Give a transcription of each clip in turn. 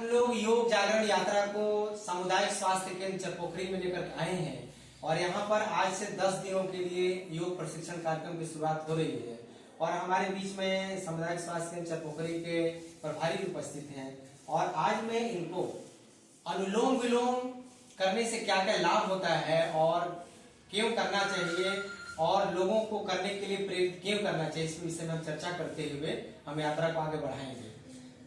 हम लोग योग जागरण यात्रा को सामुदायिक स्वास्थ्य केंद्र चरपोखरी में लेकर आए हैं और यहाँ पर आज से 10 दिनों के लिए योग प्रशिक्षण कार्यक्रम की शुरुआत हो रही है और हमारे बीच में सामुदायिक स्वास्थ्य केंद्र चरपोखरी के प्रभारी भी उपस्थित हैं और आज मैं इनको अनुलोम विलोम करने से क्या क्या लाभ होता है और क्यों करना चाहिए और लोगों को करने के लिए प्रेरित क्यों करना चाहिए, इस विषय में हम चर्चा करते हुए हम यात्रा को आगे बढ़ाएंगे।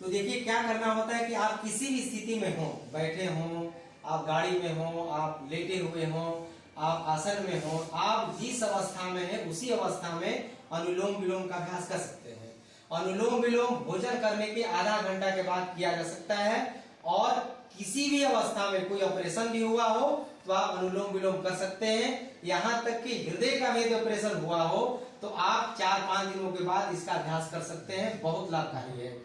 तो देखिए क्या करना होता है कि आप किसी भी स्थिति में हो, बैठे हो, आप गाड़ी में हो, आप लेटे हुए हो, आप आसन में हो, आप जिस अवस्था में है उसी अवस्था में अनुलोम विलोम का अभ्यास कर सकते हैं। अनुलोम विलोम भोजन करने के आधा घंटा के बाद किया जा सकता है और किसी भी अवस्था में कोई ऑपरेशन भी हुआ हो तो आप अनुलोम विलोम कर सकते हैं। यहाँ तक कि हृदय का भी ऑपरेशन हुआ हो तो आप 4-5 दिनों के बाद इसका अभ्यास कर सकते हैं, बहुत लाभकारी है।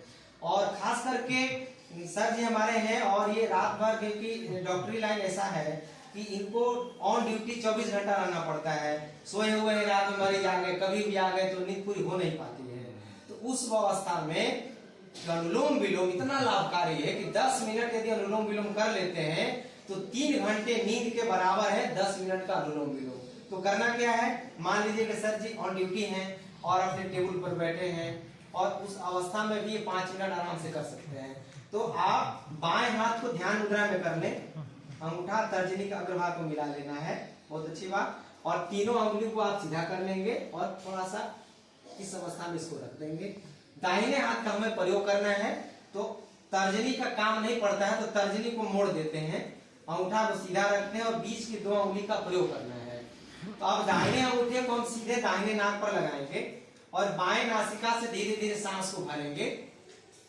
और खास करके सर जी हमारे हैं और ये रात भर, क्योंकि डॉक्टरी लाइन ऐसा है कि इनको ऑन ड्यूटी 24 घंटा रहना पड़ता है। सोए हुए हैं, रात में मरीज आ गए, कभी भी आ गए तो नींद पूरी हो नहीं पाती है। तो उस अवस्था में अनुलोम विलोम इतना लाभकारी है कि 10 मिनट यदि अनुलोम विलोम कर लेते हैं तो 3 घंटे नींद के बराबर है 10 मिनट का अनुलोम विलोम। तो करना क्या है, मान लीजिए कि सर जी ऑन ड्यूटी हैं और अपने टेबल पर बैठे हैं और उस अवस्था में भी 5 मिनट आराम से कर सकते हैं। तो आप बाएं हाथ को ध्यान मुद्रा में कर लें, अंगूठा तर्जनी का अग्रभाग को मिला लेना है, बहुत अच्छी बात। और तीनों अंगुली को आप सीधा कर लेंगे और थोड़ा सा इस अवस्था में इसको रख देंगे। दाहिने हाथ का हमें प्रयोग करना है तो तर्जनी का काम नहीं पड़ता है तो तर्जनी को मोड़ देते हैं, अंगूठा को सीधा रखते हैं और बीच की 2 अंगुली का प्रयोग करना है। तो अब दाहिने अंगूठे को हम सीधे दाहिने नाक पर लगाएंगे और बाएं नासिका से धीरे धीरे सांस को भरेंगे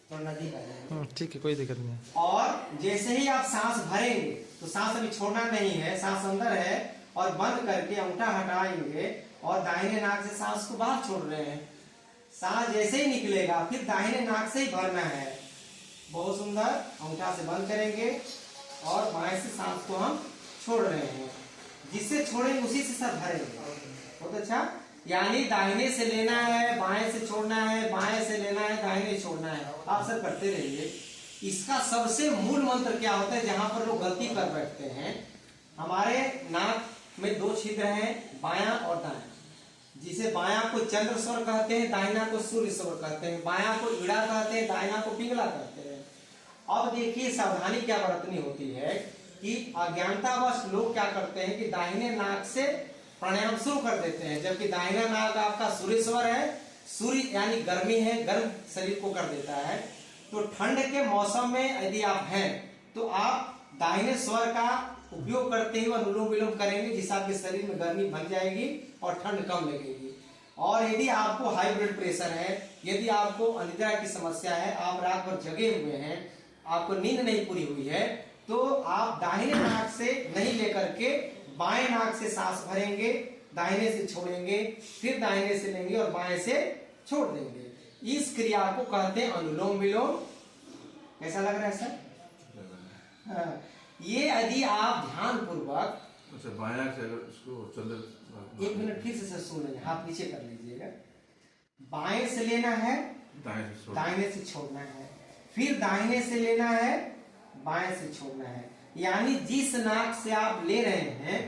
तो नदी कर, ठीक है, कोई दिक्कत नहीं है। और जैसे ही आप सांस भरेंगे तो सांस अभी छोड़ना नहीं है, सांस अंदर है और बंद करके अंगूठा हटाएंगे और दाहिने नाक से सांस को बाहर छोड़ रहे हैं। सांस जैसे ही निकलेगा फिर दाहिने नाक से ही भरना है, बहुत सुंदर। अंगूठा से बंद करेंगे और बाएं से सांस को हम छोड़ रहे हैं, जिससे छोड़ेंगे उसी से सब भरेंगे, बहुत अच्छा। यानी दाहिने से लेना है, बाएं से छोड़ना है, बाएं से लेना है, दाहिने छोड़ना है, आप सब करते रहिए। इसका सबसे मूल मंत्र क्या होता है, जहां पर लोग गलती कर बैठते हैं, हमारे नाक में 2 छिद्र हैं, बायां और दायां, जिसे बायां को चंद्र स्वर कहते हैं, दाहिना को सूर्य स्वर कहते हैं, बायां को ईड़ा कहते हैं, दाहिना को पिंगला कहते हैं। अब देखिए सावधानी क्या बरतनी होती है कि अज्ञानतावश लोग क्या करते हैं कि दाहिने नाक से प्राणायाम शुरू कर देते हैं, जबकि दाहिना नाक आपका सूर्य स्वर है, सूर्य यानी गर्मी है, गर्म शरीर को कर देता है। तो ठंड के मौसम में यदि आप हैं तो आप दाहिने स्वर का उपयोग करते हुए अनुलोम विलोम करेंगे, जिससे आपके शरीर में गर्मी बन जाएगी और ठंड कम लगेगी। और यदि आपको हाई ब्लड प्रेशर है, यदि आपको अनिद्रा की समस्या है, आप रात भर जगे हुए हैं, आपको नींद नहीं पूरी हुई है, तो आप दाहिने नाक से नहीं लेकर के बाएं नाक से सांस भरेंगे, दाहिने से छोड़ेंगे, फिर दाहिने से लेंगे और बाएं से छोड़ देंगे। इस क्रिया को कहते हैं अनुलोम विलोम। कैसा लग रहा है सर? हाँ, ये यदि आप ध्यान पूर्वक, अच्छा बायां से अगर इसको चंद्र, 1 मिनट फिर से सुन लीजिए, हाथ नीचे कर लीजिएगा। बाएं से लेना है, दाहिने से छोड़ना है, फिर दाहिने से लेना है, बाएं से छोड़ना है। यानी जिस नाक से आप ले रहे हैं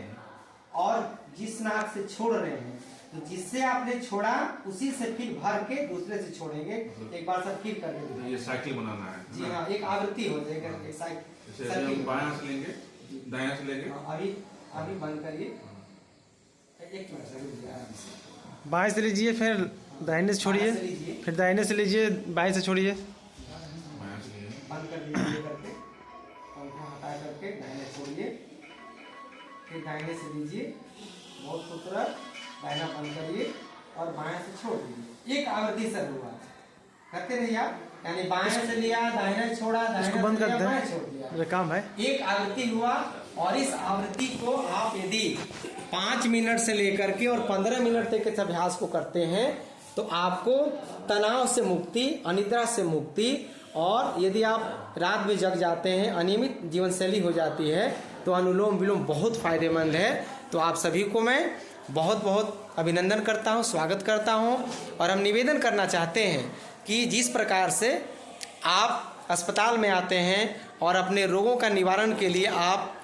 और जिस नाक से छोड़ रहे हैं, तो जिससे आपने छोड़ा उसी से फिर भर के दूसरे से छोड़ेंगे। एक बार सब फिर कर लेंगे, ये साइकिल बनाना है जी हाँ, एक आवृत्ति हो जाएगा, एक साइकिल। बायां से लेंगे, दायां से लेंगे, अभी बंद करिए, 1 मिनट। बाएं से लीजिए, फिर दाहिने से छोड़िए, फिर दाहिने से लीजिए, बाएं से छोड़िए, बायां से लेंगे, बंद कर दीजिए करके, पंखा हटा करके दाहिने छोड़िए, फिर दाहिने से लीजिए, बहुत खूबसूरत, दाहिना बंद करिए और बाएं से छोड़ दीजिए। एक आवृत्ति सर हुआ, करते रहिए आप, यानी बाएं से लिया, दाहिना छोड़ा, दाहिना बंद कर बाएं छोड़ दिया, ये काम है। एक आवृत्ति हुआ। और इस आवृत्ति को आप यदि 5 मिनट से लेकर के और 15 मिनट तक के अभ्यास को करते हैं तो आपको तनाव से मुक्ति, अनिद्रा से मुक्ति, और यदि आप रात में जग जाते हैं, अनियमित जीवन शैली हो जाती है, तो अनुलोम विलोम बहुत फायदेमंद है। तो आप सभी को मैं बहुत बहुत अभिनंदन करता हूं, स्वागत करता हूं और हम निवेदन करना चाहते हैं कि जिस प्रकार से आप अस्पताल में आते हैं और अपने रोगों का निवारण के लिए आप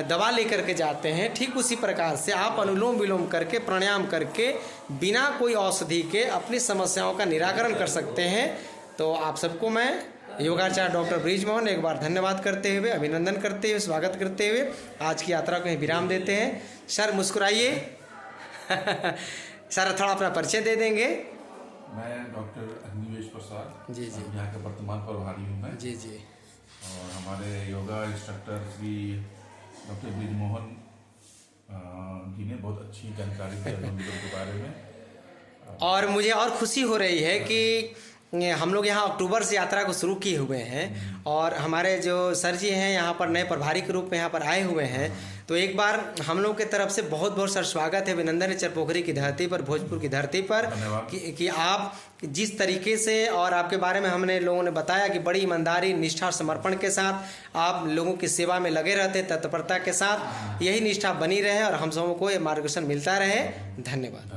दवा लेकर के जाते हैं, ठीक उसी प्रकार से आप अनुलोम विलोम करके, प्राणायाम करके, बिना कोई औषधि के अपनी समस्याओं का निराकरण कर सकते हैं। तो आप सबको मैं योगाचार्य डॉक्टर ब्रिजमोहन एक बार धन्यवाद करते हुए, अभिनंदन करते हुए, स्वागत करते हुए आज की यात्रा को विराम देते हैं। सर मुस्कुराइए। सर थोड़ा अपना परिचय दे देंगे। मैं डॉक्टर अग्निवेश प्रसाद जी जी यहाँ के वर्तमान प्रभारी हूँ मैं। जी जी। और हमारे yoga instructor Shri doctor Brijmohan जी ने बहुत अच्छी जानकारी दी अनुलोम विलोम के बारे में। और मुझे और खुशी हो रही है कि हम लोग यहाँ अक्टूबर से यात्रा को शुरू किए हुए हैं और हमारे जो सर जी हैं यहाँ पर नए प्रभारी के रूप में यहाँ पर आए हुए हैं। तो एक बार हम लोग की तरफ से बहुत बहुत सर स्वागत है, अभिनंदन है चरपोखरी की धरती पर, भोजपुर की धरती पर कि आप जिस तरीके से और आपके बारे में हमने लोगों ने बताया कि बड़ी ईमानदारी, निष्ठा और समर्पण के साथ आप लोगों की सेवा में लगे रहते, तत्परता के साथ यही निष्ठा बनी रहे और हम सबों को ये मार्गदर्शन मिलता रहे। धन्यवाद।